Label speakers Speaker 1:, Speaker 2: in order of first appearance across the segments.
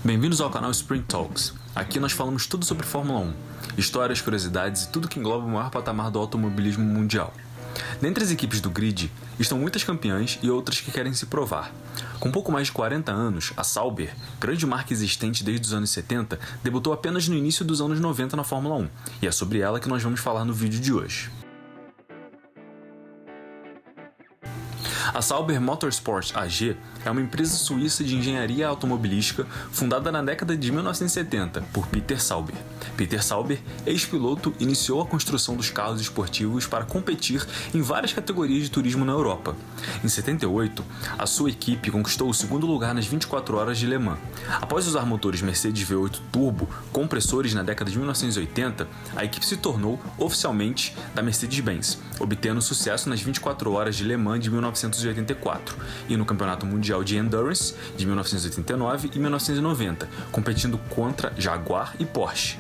Speaker 1: Bem-vindos ao canal Sprint Talks. Aqui nós falamos tudo sobre Fórmula 1, histórias, curiosidades e tudo que engloba o maior patamar do automobilismo mundial. Dentre as equipes do grid, estão muitas campeãs e outras que querem se provar. Com pouco mais de 40 anos, a Sauber, grande marca existente desde os anos 70, debutou apenas no início dos anos 90 na Fórmula 1, e é sobre ela que nós vamos falar no vídeo de hoje. A Sauber Motorsport AG é uma empresa suíça de engenharia automobilística fundada na década de 1970 por Peter Sauber. Peter Sauber, ex-piloto, iniciou a construção dos carros esportivos para competir em várias categorias de turismo na Europa. Em 78, a sua equipe conquistou o segundo lugar nas 24 horas de Le Mans. Após usar motores Mercedes V8 Turbo compressores na década de 1980, a equipe se tornou oficialmente da Mercedes-Benz, obtendo sucesso nas 24 horas de Le Mans de 1984 e no Campeonato Mundial de Endurance de 1989 e 1990, competindo contra Jaguar e Porsche.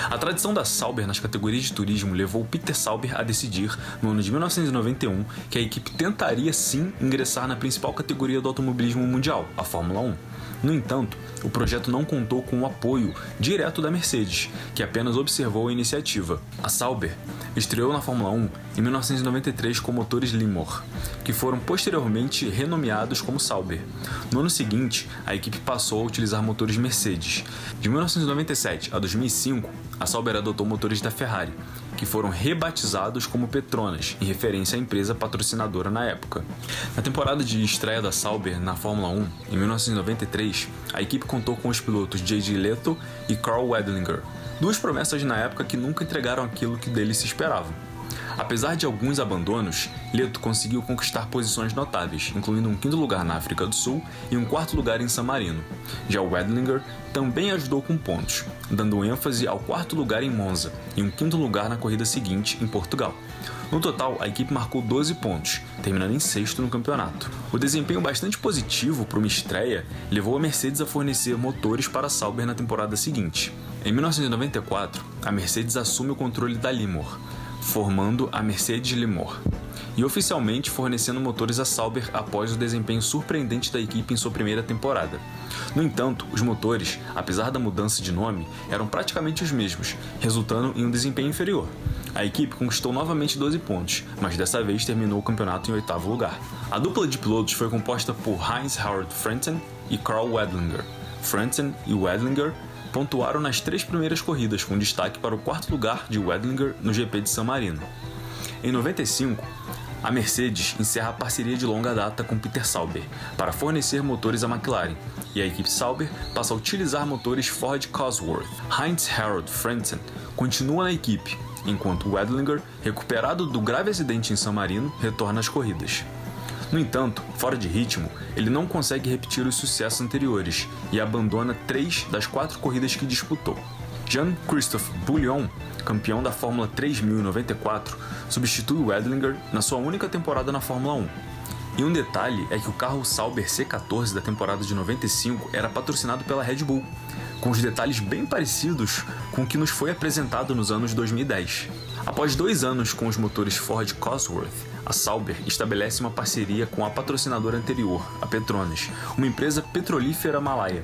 Speaker 1: A tradição da Sauber nas categorias de turismo levou Peter Sauber a decidir, no ano de 1991, que a equipe tentaria sim ingressar na principal categoria do automobilismo mundial, a Fórmula 1. No entanto, o projeto não contou com o apoio direto da Mercedes, que apenas observou a iniciativa. A Sauber estreou na Fórmula 1 em 1993 com motores Limor, que foram posteriormente renomeados como Sauber. No ano seguinte, a equipe passou a utilizar motores Mercedes. De 1997 a 2005, a Sauber adotou motores da Ferrari, que foram rebatizados como Petronas, em referência à empresa patrocinadora na época. Na temporada de estreia da Sauber na Fórmula 1, em 1993, a equipe contou com os pilotos J.J. Lehto e Karl Wedlinger, duas promessas na época que nunca entregaram aquilo que deles se esperava. Apesar de alguns abandonos, Lehto conseguiu conquistar posições notáveis, incluindo um quinto lugar na África do Sul e um quarto lugar em San Marino. Já Wedlinger também ajudou com pontos, dando ênfase ao quarto lugar em Monza e um quinto lugar na corrida seguinte em Portugal. No total, a equipe marcou 12 pontos, terminando em sexto no campeonato. O desempenho bastante positivo para uma estreia levou a Mercedes a fornecer motores para a Sauber na temporada seguinte. Em 1994, a Mercedes assume o controle da Limor, formando a Mercedes Limor, e oficialmente fornecendo motores à Sauber após o desempenho surpreendente da equipe em sua primeira temporada. No entanto, os motores, apesar da mudança de nome, eram praticamente os mesmos, resultando em um desempenho inferior. A equipe conquistou novamente 12 pontos, mas dessa vez terminou o campeonato em oitavo lugar. A dupla de pilotos foi composta por Heinz-Harald Frentzen e Karl Wedlinger. Frentzen e Wedlinger pontuaram nas três primeiras corridas, com destaque para o quarto lugar de Wedlinger no GP de San Marino. Em 95, a Mercedes encerra a parceria de longa data com Peter Sauber para fornecer motores à McLaren, e a equipe Sauber passa a utilizar motores Ford Cosworth. Heinz-Harald Frentzen continua na equipe, enquanto Wedlinger, recuperado do grave acidente em San Marino, retorna às corridas. No entanto, fora de ritmo, ele não consegue repetir os sucessos anteriores e abandona 3 das 4 corridas que disputou. Jean-Christophe Bouillon, campeão da Fórmula 3094, substitui Wedlinger na sua única temporada na Fórmula 1. E um detalhe é que o carro Sauber C14 da temporada de 95 era patrocinado pela Red Bull, com os detalhes bem parecidos com o que nos foi apresentado nos anos 2010. Após 2 anos com os motores Ford Cosworth, a Sauber estabelece uma parceria com a patrocinadora anterior, a Petronas, uma empresa petrolífera malaia.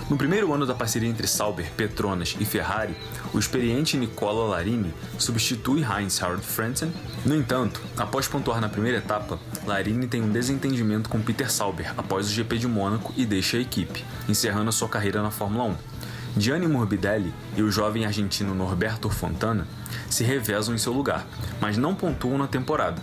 Speaker 1: No primeiro ano da parceria entre Sauber, Petronas e Ferrari, o experiente Nicola Larini substitui Heinz-Harald Frentzen. No entanto, após pontuar na primeira etapa, Larini tem um desentendimento com Peter Sauber após o GP de Mônaco e deixa a equipe, encerrando a sua carreira na Fórmula 1. Gianni Morbidelli e o jovem argentino Norberto Fontana se revezam em seu lugar, mas não pontuam na temporada.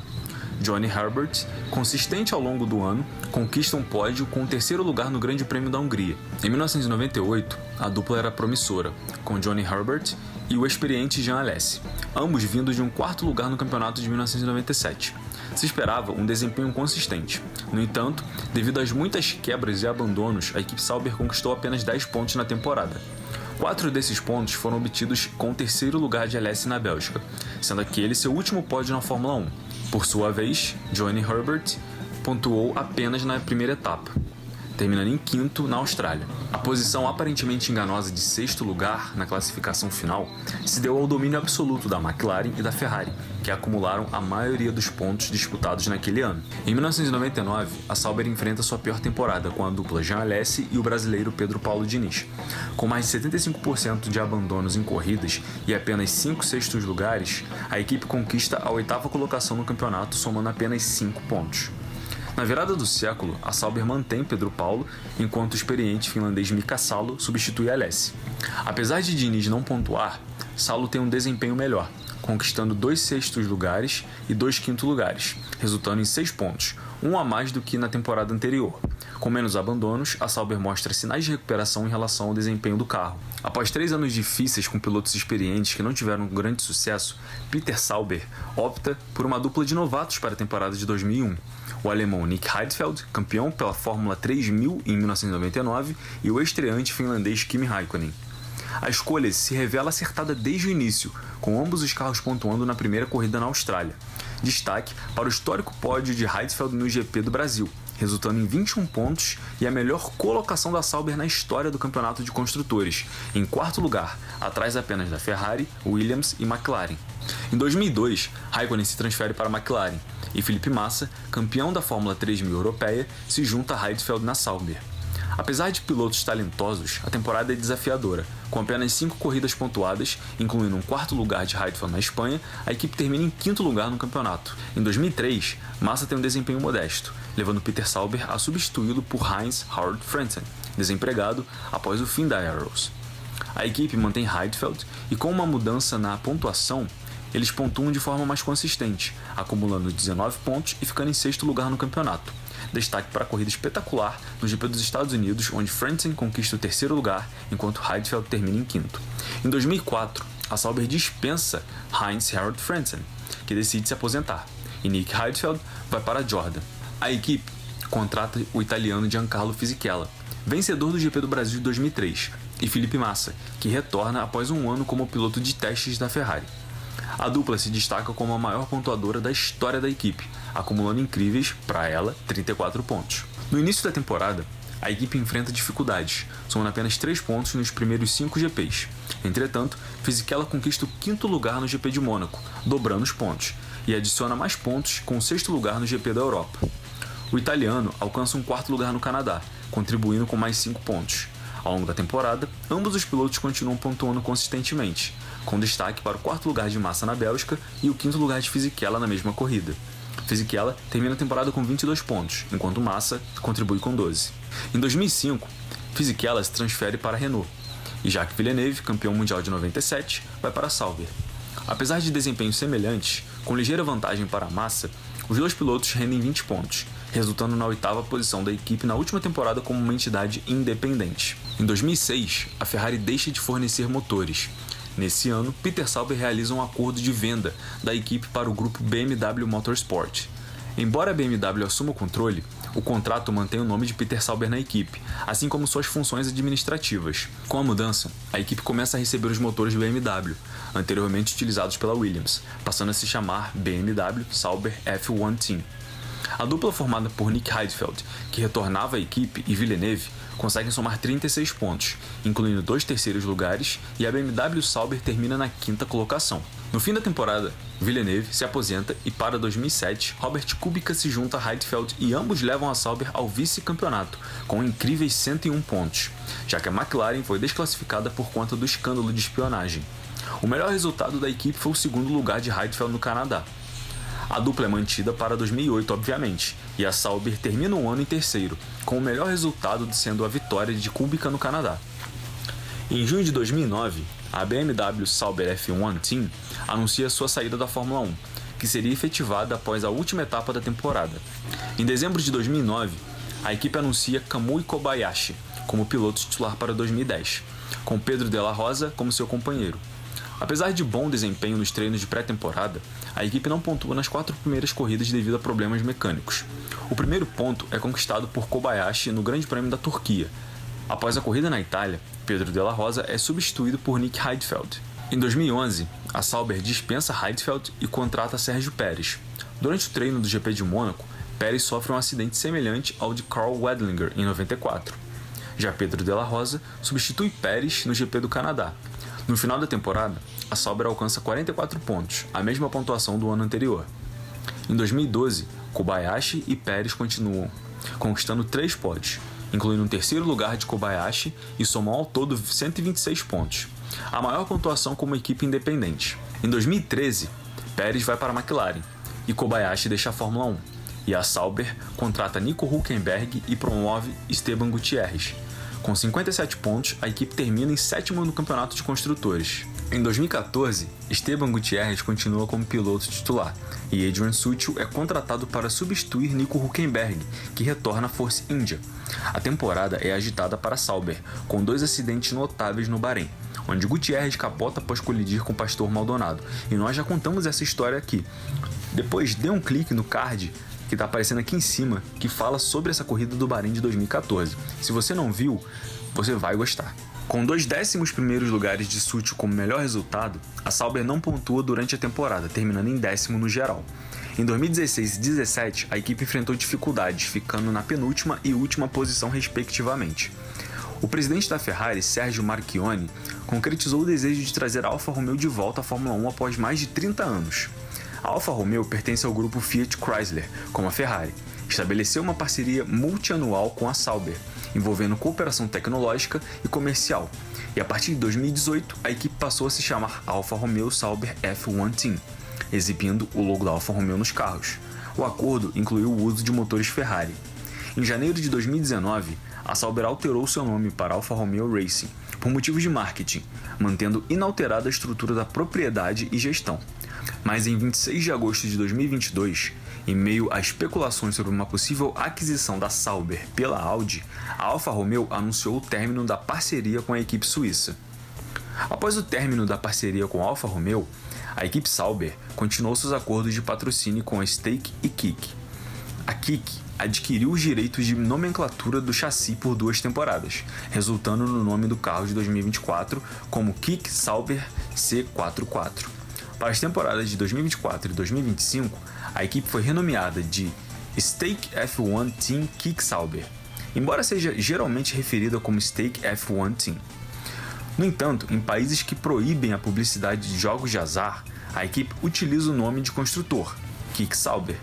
Speaker 1: Johnny Herbert, consistente ao longo do ano, conquista um pódio com o terceiro lugar no Grande Prêmio da Hungria. Em 1998, a dupla era promissora, com Johnny Herbert e o experiente Jean Alesi, ambos vindos de um quarto lugar no campeonato de 1997. Se esperava um desempenho consistente. No entanto, devido às muitas quebras e abandonos, a equipe Sauber conquistou apenas 10 pontos na temporada. 4 desses pontos foram obtidos com o terceiro lugar de Alesi na Bélgica, sendo aquele seu último pódio na Fórmula 1. Por sua vez, Johnny Herbert pontuou apenas na primeira etapa. terminando em quinto na Austrália. A posição aparentemente enganosa de sexto lugar na classificação final se deu ao domínio absoluto da McLaren e da Ferrari, que acumularam a maioria dos pontos disputados naquele ano. Em 1999, a Sauber enfrenta sua pior temporada com a dupla Jean Alesi e o brasileiro Pedro Paulo Diniz. Com mais de 75% de abandonos em corridas e apenas 5 sextos lugares, a equipe conquista a oitava colocação no campeonato, somando apenas 5 pontos. Na virada do século, a Sauber mantém Pedro Paulo, enquanto o experiente finlandês Mika Salo substitui Alesi. Apesar de Diniz não pontuar, Salo tem um desempenho melhor, conquistando 2 sextos lugares e 2 quintos lugares, resultando em 6 pontos, um a mais do que na temporada anterior. Com menos abandonos, a Sauber mostra sinais de recuperação em relação ao desempenho do carro. Após 3 anos difíceis com pilotos experientes que não tiveram um grande sucesso, Peter Sauber opta por uma dupla de novatos para a temporada de 2001. O alemão Nick Heidfeld, campeão pela Fórmula 3000 em 1999, e o estreante finlandês Kimi Raikkonen. A escolha se revela acertada desde o início, com ambos os carros pontuando na primeira corrida na Austrália. Destaque para o histórico pódio de Heidfeld no GP do Brasil, resultando em 21 pontos e a melhor colocação da Sauber na história do campeonato de construtores, em quarto lugar, atrás apenas da Ferrari, Williams e McLaren. Em 2002, Raikkonen se transfere para a McLaren e Felipe Massa, campeão da Fórmula 3000 europeia, se junta a Heidfeld na Sauber. Apesar de pilotos talentosos, a temporada é desafiadora. Com apenas 5 corridas pontuadas, incluindo um quarto lugar de Heidfeld na Espanha, a equipe termina em quinto lugar no campeonato. Em 2003, Massa tem um desempenho modesto, levando Peter Sauber a substituí-lo por Heinz Harald Frentzen, desempregado após o fim da Arrows. A equipe mantém Heidfeld e, com uma mudança na pontuação, eles pontuam de forma mais consistente, acumulando 19 pontos e ficando em sexto lugar no campeonato. Destaque para a corrida espetacular no GP dos Estados Unidos, onde Frentzen conquista o terceiro lugar, enquanto Heidfeld termina em quinto. Em 2004, a Sauber dispensa Heinz Harald Frentzen, que decide se aposentar, e Nick Heidfeld vai para a Jordan. A equipe contrata o italiano Giancarlo Fisichella, vencedor do GP do Brasil de 2003, e Felipe Massa, que retorna após um ano como piloto de testes da Ferrari. A dupla se destaca como a maior pontuadora da história da equipe, acumulando incríveis, para ela, 34 pontos. No início da temporada, a equipe enfrenta dificuldades, somando apenas 3 pontos nos primeiros 5 GPs. Entretanto, Fisichella conquista o quinto lugar no GP de Mônaco, dobrando os pontos, e adiciona mais pontos com o sexto lugar no GP da Europa. O italiano alcança um quarto lugar no Canadá, contribuindo com mais 5 pontos. Ao longo da temporada, ambos os pilotos continuam pontuando consistentemente, com destaque para o quarto lugar de Massa na Bélgica e o quinto lugar de Fisichella na mesma corrida. Fisichella termina a temporada com 22 pontos, enquanto Massa contribui com 12. Em 2005, Fisichella se transfere para a Renault, e Jacques Villeneuve, campeão mundial de 97, vai para a Sauber. Apesar de desempenhos semelhantes, com ligeira vantagem para a Massa, os dois pilotos rendem 20 pontos, resultando na 8ª posição da equipe na última temporada como uma entidade independente. Em 2006, a Ferrari deixa de fornecer motores. Nesse ano, Peter Sauber realiza um acordo de venda da equipe para o grupo BMW Motorsport. Embora a BMW assuma o controle, o contrato mantém o nome de Peter Sauber na equipe, assim como suas funções administrativas. Com a mudança, a equipe começa a receber os motores BMW, anteriormente utilizados pela Williams, passando a se chamar BMW Sauber F1 Team. A dupla formada por Nick Heidfeld, que retornava à equipe, e Villeneuve, conseguem somar 36 pontos, incluindo 2 terceiros lugares, e a BMW Sauber termina na 5ª colocação. No fim da temporada, Villeneuve se aposenta e, para 2007, Robert Kubica se junta a Heidfeld e ambos levam a Sauber ao vice-campeonato, com incríveis 101 pontos, já que a McLaren foi desclassificada por conta do escândalo de espionagem. O melhor resultado da equipe foi o segundo lugar de Heidfeld no Canadá. A dupla é mantida para 2008, obviamente, e a Sauber termina o ano em terceiro, com o melhor resultado sendo a vitória de Kubica no Canadá. Em junho de 2009, a BMW Sauber F1 Team anuncia sua saída da Fórmula 1, que seria efetivada após a última etapa da temporada. Em dezembro de 2009, a equipe anuncia Kamui Kobayashi como piloto titular para 2010, com Pedro de la Rosa como seu companheiro. Apesar de bom desempenho nos treinos de pré-temporada, a equipe não pontua nas 4 primeiras corridas devido a problemas mecânicos. O primeiro ponto é conquistado por Kobayashi no Grande Prêmio da Turquia. Após a corrida na Itália, Pedro de la Rosa é substituído por Nick Heidfeld. Em 2011, a Sauber dispensa Heidfeld e contrata Sérgio Pérez. Durante o treino do GP de Mônaco, Pérez sofre um acidente semelhante ao de Karl Wedlinger em 94. Já Pedro de la Rosa substitui Pérez no GP do Canadá. No final da temporada, a Sauber alcança 44 pontos, a mesma pontuação do ano anterior. Em 2012, Kobayashi e Pérez continuam, conquistando 3 pódios, incluindo um terceiro lugar de Kobayashi e somam ao todo 126 pontos, a maior pontuação como equipe independente. Em 2013, Pérez vai para a McLaren e Kobayashi deixa a Fórmula 1, e a Sauber contrata Nico Hülkenberg e promove Esteban Gutierrez. Com 57 pontos, a equipe termina em 7º no campeonato de construtores. Em 2014, Esteban Gutierrez continua como piloto titular e Adrian Sutil é contratado para substituir Nico Hülkenberg, que retorna à Force India. A temporada é agitada para a Sauber, com 2 acidentes notáveis no Bahrein, onde Gutierrez capota após colidir com Pastor Maldonado, e nós já contamos essa história aqui. Depois dê um clique no card que está aparecendo aqui em cima, que fala sobre essa corrida do Bahrein de 2014. Se você não viu, você vai gostar. Com 2 11º lugares de Sutil como melhor resultado, a Sauber não pontua durante a temporada, terminando em 10º no geral. Em 2016 e 2017, a equipe enfrentou dificuldades, ficando na penúltima e última posição respectivamente. O presidente da Ferrari, Sergio Marchionne, concretizou o desejo de trazer a Alfa Romeo de volta à Fórmula 1 após mais de 30 anos. A Alfa Romeo pertence ao grupo Fiat Chrysler, como a Ferrari. Estabeleceu uma parceria multianual com a Sauber, envolvendo cooperação tecnológica e comercial. E a partir de 2018, a equipe passou a se chamar Alfa Romeo Sauber F1 Team, exibindo o logo da Alfa Romeo nos carros. O acordo incluiu o uso de motores Ferrari. Em janeiro de 2019, a Sauber alterou seu nome para Alfa Romeo Racing, por motivos de marketing, mantendo inalterada a estrutura da propriedade e gestão. Mas em 26 de agosto de 2022, em meio a especulações sobre uma possível aquisição da Sauber pela Audi, a Alfa Romeo anunciou o término da parceria com a equipe suíça. Após o término da parceria com a Alfa Romeo, a equipe Sauber continuou seus acordos de patrocínio com a Stake e Kik. A Kik adquiriu os direitos de nomenclatura do chassi por 2 temporadas, resultando no nome do carro de 2024 como Kik Sauber C44. Para as temporadas de 2024 e 2025, a equipe foi renomeada de Stake F1 Team Kik Sauber, embora seja geralmente referida como Stake F1 Team. No entanto, em países que proíbem a publicidade de jogos de azar, a equipe utiliza o nome de construtor, Kik Sauber,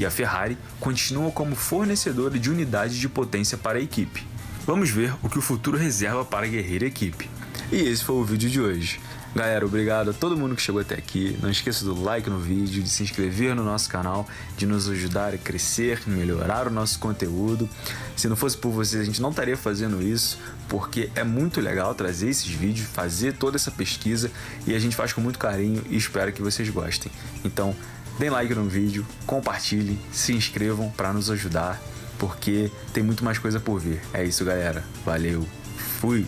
Speaker 1: e a Ferrari continua como fornecedora de unidades de potência para a equipe. Vamos ver o que o futuro reserva para a guerreira equipe. E esse foi o vídeo de hoje. Galera, obrigado a todo mundo que chegou até aqui. Não esqueça do like no vídeo, de se inscrever no nosso canal, de nos ajudar a crescer, melhorar o nosso conteúdo. Se não fosse por vocês, a gente não estaria fazendo isso, porque é muito legal trazer esses vídeos, fazer toda essa pesquisa, e a gente faz com muito carinho e espero que vocês gostem. Então, deem like no vídeo, compartilhem, se inscrevam para nos ajudar, porque tem muito mais coisa por vir. É isso, galera. Valeu. Fui!